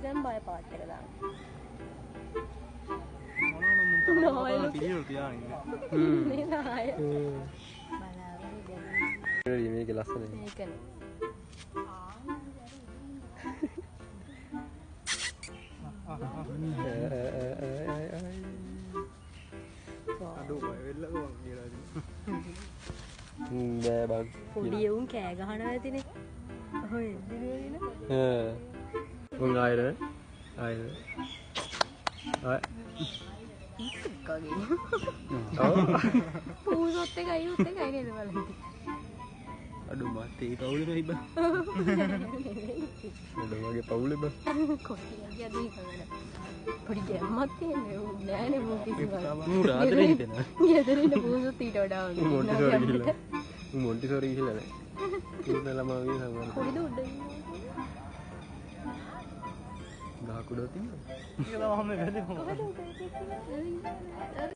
දැන් බය පාට් එක දාන්න. මොනවාද පිළිවෙල තියාගෙන නේ නාය. බලන්න මේක ලස්සනයි. මේකනේ. අඩෝ බය වෙලා ගොන් කියලා බෑ බං. පොඩි උන් කෑ ගහනවා ඇතිනේ. ඔය දිනුවනේ. උන් ආයෙත් ආයෙත් ඉස්සකගේ. ඔව්. පූසොත් එකයි උත් එකයි නේද බලන්න. අඩෝ මතේ පවුලේ ඉබ නේද වගේ පවුලේ බං. කොටියක් යදී කරන. පොඩි ගැම්මක් තියෙන්නේ උන් නෑනේ මූ කිසිම. මූ රාත්‍රියේ හිටෙනවා. ගෙදරින් පූසොත් ඊට වඩා මූ මොන්ටිසෝරි ගිහිල්ලා. මූ මොන්ටිසෝරි ගිහිල්ලා නෑ. ඉන්න ළමා වගේ සමහර. පොඩිද උඩ ඉන්නේ. ගහ කුඩෝ තියෙනවා. ඒක තමයි මම වෙන්නේ කොහෙද උඩ ඉන්නේ?